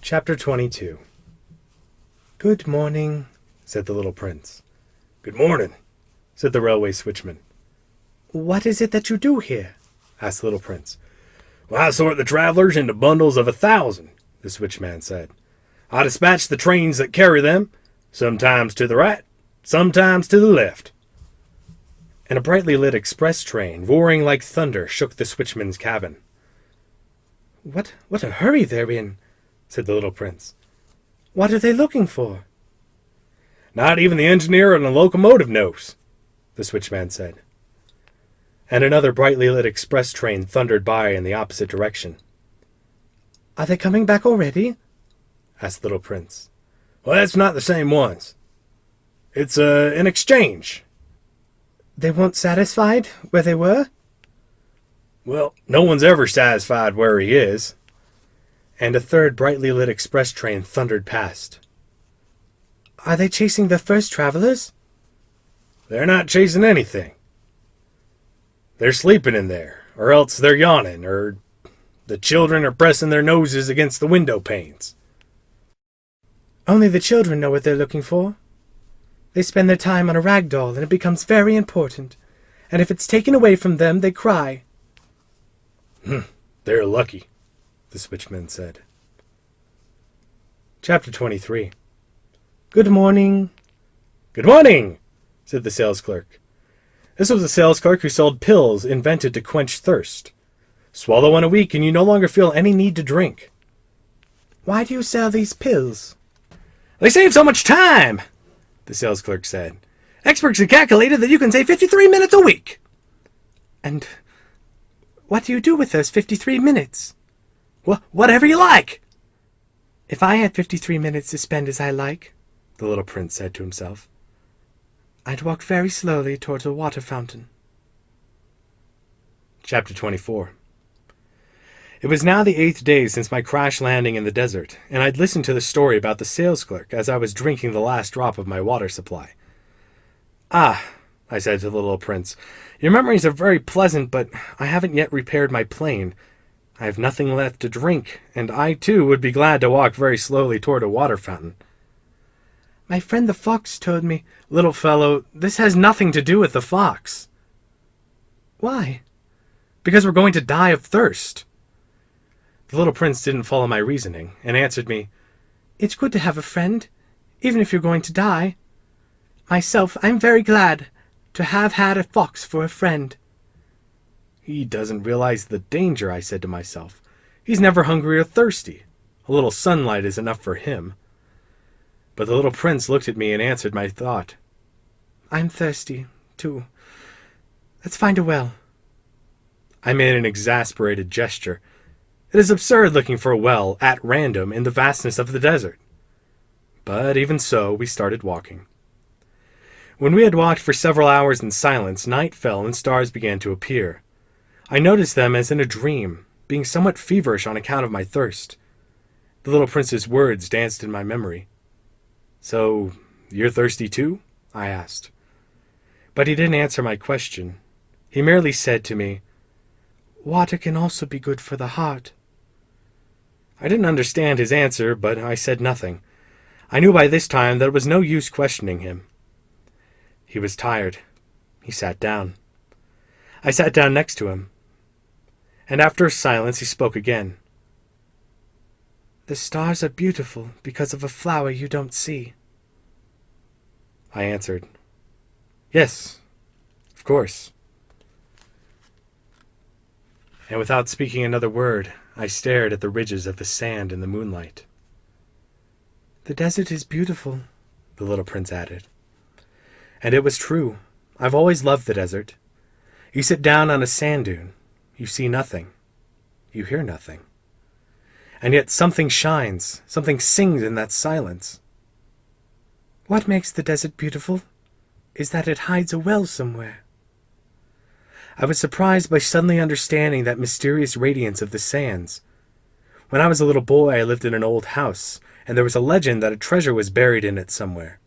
Chapter 22. "Good morning," said the little prince. "Good morning," said the railway switchman. "What is it that you do here?" asked the little prince. "Well, I sort the travelers into bundles of 1,000, the switchman said. "I dispatch the trains that carry them, sometimes to the right, sometimes to the left." And a brightly lit express train, roaring like thunder, shook the switchman's cabin. What a hurry they're in," said the little prince. "What are they looking for?" "Not even the engineer on the locomotive knows," the switchman said. And another brightly lit express train thundered by in the opposite direction. "Are they coming back already?" asked the little prince. "Well, that's not the same ones. It's an exchange." "They weren't satisfied where they were?" "Well, no one's ever satisfied where he is." And a third brightly lit express train thundered past. "Are they chasing the first travelers?" "They're not chasing anything. They're sleeping in there, or else they're yawning, or the children are pressing their noses against the window panes." "Only the children know what they're looking for. They spend their time on a rag doll, and it becomes very important. And if it's taken away from them, they cry." "They're lucky," the switchman said. Chapter 23. "Good morning." "Good morning," said the sales clerk. This was a sales clerk who sold pills invented to quench thirst. Swallow one a week and you no longer feel any need to drink. "Why do you sell these pills?" "They save so much time," the sales clerk said. "Experts have calculated that you can save 53 minutes a week." "And what do you do with those 53 minutes?" Whatever you like." "If I had 53 minutes to spend as I like," the little prince said to himself, "I'd walk very slowly towards a water fountain." Chapter 24. It was now the 8th day since my crash landing in the desert, and I'd listened to the story about the sales clerk as I was drinking the last drop of my water supply. "Ah," I said to the little prince, "your memories are very pleasant, but I haven't yet repaired my plane. I have nothing left to drink, and I, too, would be glad to walk very slowly toward a water fountain." "My friend the fox told me—" "Little fellow, this has nothing to do with the fox." "Why?" "Because we're going to die of thirst." The little prince didn't follow my reasoning, and answered me, "It's good to have a friend, even if you're going to die. Myself, I'm very glad to have had a fox for a friend." "He doesn't realize the danger," I said to myself. "He's never hungry or thirsty. A little sunlight is enough for him." But the little prince looked at me and answered my thought. "I'm thirsty, too. Let's find a well." I made an exasperated gesture. It is absurd looking for a well at random in the vastness of the desert. But even so, we started walking. When we had walked for several hours in silence, night fell and stars began to appear. I noticed them as in a dream, being somewhat feverish on account of my thirst. The little prince's words danced in my memory. "So, you're thirsty too?" I asked. But he didn't answer my question. He merely said to me, "Water can also be good for the heart." I didn't understand his answer, but I said nothing. I knew by this time that it was no use questioning him. He was tired. He sat down. I sat down next to him. And after a silence he spoke again. "The stars are beautiful because of a flower you don't see." I answered, "Yes, of course." And without speaking another word, I stared at the ridges of the sand in the moonlight. "The desert is beautiful," the little prince added. And it was true. I've always loved the desert. You sit down on a sand dune. You see nothing. You hear nothing. And yet something shines, something sings in that silence. "What makes the desert beautiful is that it hides a well somewhere." I was surprised by suddenly understanding that mysterious radiance of the sands. When I was a little boy, I lived in an old house, and there was a legend that a treasure was buried in it somewhere.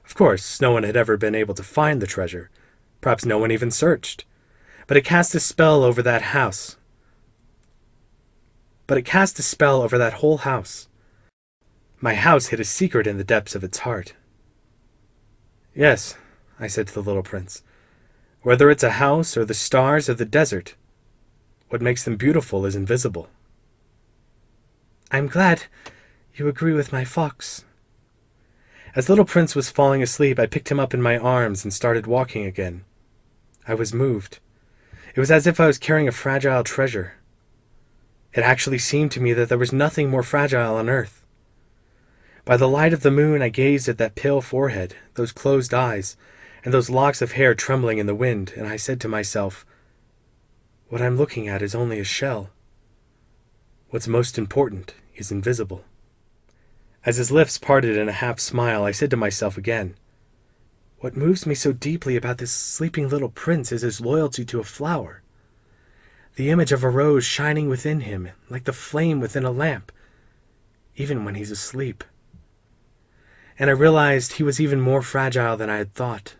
Of course, no one had ever been able to find the treasure. Perhaps no one even searched. But it cast a spell over that house. But it cast a spell over that whole house. My house hid a secret in the depths of its heart. Yes, I said to the little prince, whether it's a house or the stars or the desert, what makes them beautiful is invisible. I'm glad you agree with my fox. As little prince was falling asleep, I picked him up in my arms and started walking again. I was moved. It was as if I was carrying a fragile treasure. It actually seemed to me that there was nothing more fragile on earth. By the light of the moon, I gazed at that pale forehead, those closed eyes, and those locks of hair trembling in the wind, and I said to myself, what I'm looking at is only a shell. What's most important is invisible. As his lips parted in a half-smile, I said to myself again, what moves me so deeply about this sleeping little prince is his loyalty to a flower. The image of a rose shining within him, like the flame within a lamp, even when he's asleep. And I realized he was even more fragile than I had thought.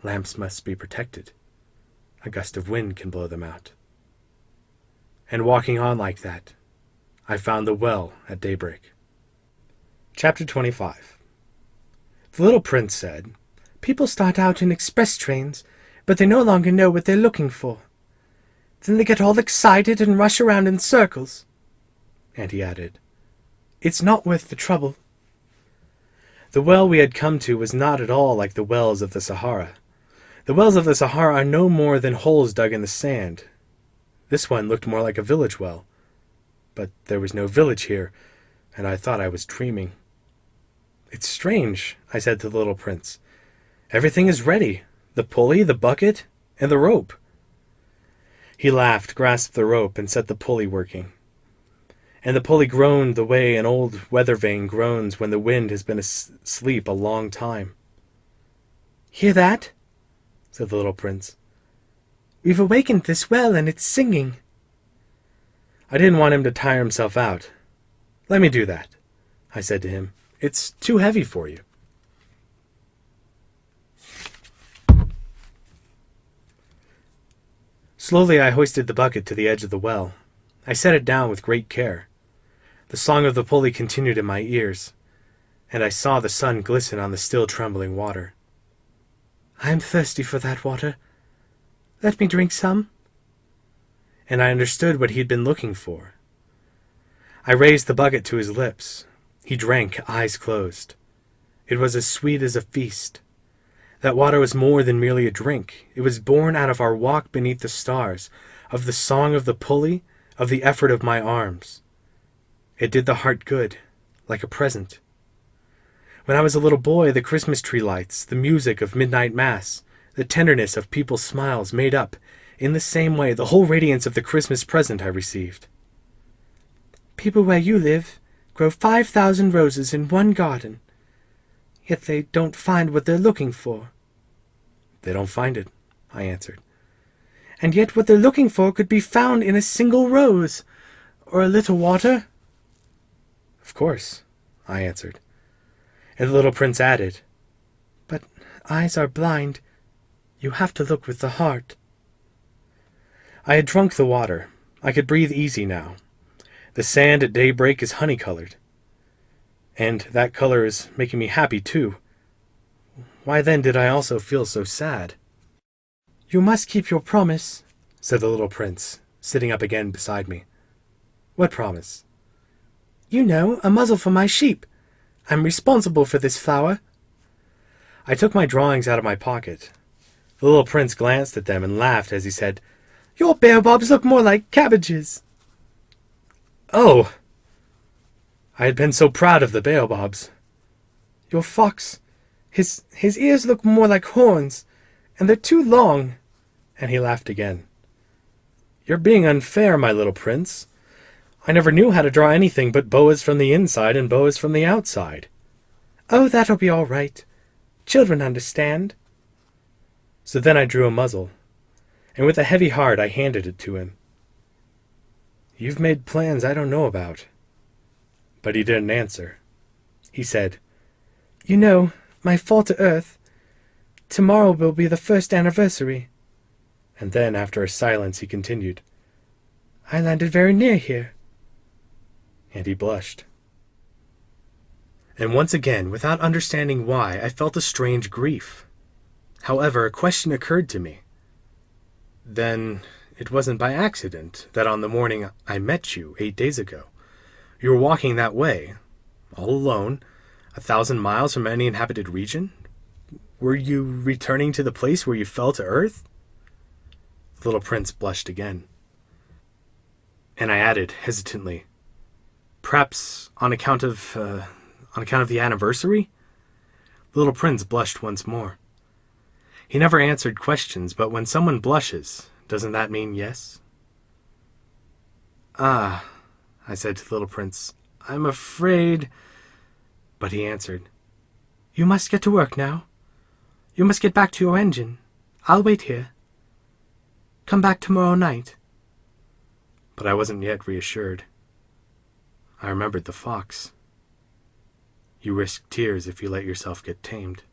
Lamps must be protected. A gust of wind can blow them out. And walking on like that, I found the well at daybreak. Chapter 25. The little prince said, people start out in express trains, but they no longer know what they're looking for. Then they get all excited and rush around in circles. And he added, it's not worth the trouble. The well we had come to was not at all like the wells of the Sahara. The wells of the Sahara are no more than holes dug in the sand. This one looked more like a village well. But there was no village here, and I thought I was dreaming. It's strange, I said to the little prince. Everything is ready. The pulley, the bucket, and the rope. He laughed, grasped the rope, and set the pulley working. And the pulley groaned the way an old weather vane groans when the wind has been asleep a long time. Hear that? Said the little prince. We've awakened this well, and it's singing. I didn't want him to tire himself out. Let me do that, I said to him. It's too heavy for you. Slowly I hoisted the bucket to the edge of the well. I set it down with great care. The song of the pulley continued in my ears, and I saw the sun glisten on the still trembling water. I am thirsty for that water. Let me drink some. And I understood what he had been looking for. I raised the bucket to his lips. He drank, eyes closed. It was as sweet as a feast. That water was more than merely a drink. It was born out of our walk beneath the stars, of the song of the pulley, of the effort of my arms. It did the heart good, like a present. When I was a little boy, the Christmas tree lights, the music of midnight mass, the tenderness of people's smiles made up, in the same way, the whole radiance of the Christmas present I received. People where you live grow 5,000 roses in one garden, yet they don't find what they're looking for. They don't find it, I answered. And yet what they're looking for could be found in a single rose, or a little water. Of course, I answered. And the little prince added, but eyes are blind. You have to look with the heart. I had drunk the water. I could breathe easy now. The sand at daybreak is honey-colored. And that color is making me happy, too. Why then did I also feel so sad? You must keep your promise, said the little prince, sitting up again beside me. What promise? You know, a muzzle for my sheep. I'm responsible for this flower. I took my drawings out of my pocket. The little prince glanced at them and laughed as he said, Your baobabs look more like cabbages. Oh! I had been so proud of the baobabs. Your fox, his ears look more like horns, and they're too long. And he laughed again. You're being unfair, my little prince. I never knew how to draw anything but boas from the inside and boas from the outside. Oh, that'll be all right. Children understand. So then I drew a muzzle, and with a heavy heart I handed it to him. You've made plans I don't know about. But he didn't answer. He said, You know, my fall to earth. Tomorrow will be the first anniversary. And then, after a silence, he continued, I landed very near here. And he blushed. And once again, without understanding why, I felt a strange grief. However, a question occurred to me. Then it wasn't by accident that on the morning I met you 8 days ago, you were walking that way, all alone, 1,000 miles from any inhabited region? Were you returning to the place where you fell to earth? The little prince blushed again. And I added, hesitantly, perhaps on account of the anniversary? The little prince blushed once more. He never answered questions, but when someone blushes, doesn't that mean yes? Ah, I said to the little prince, I'm afraid... But he answered, You must get to work now. You must get back to your engine. I'll wait here. Come back tomorrow night. But I wasn't yet reassured. I remembered the fox. You risk tears if you let yourself get tamed.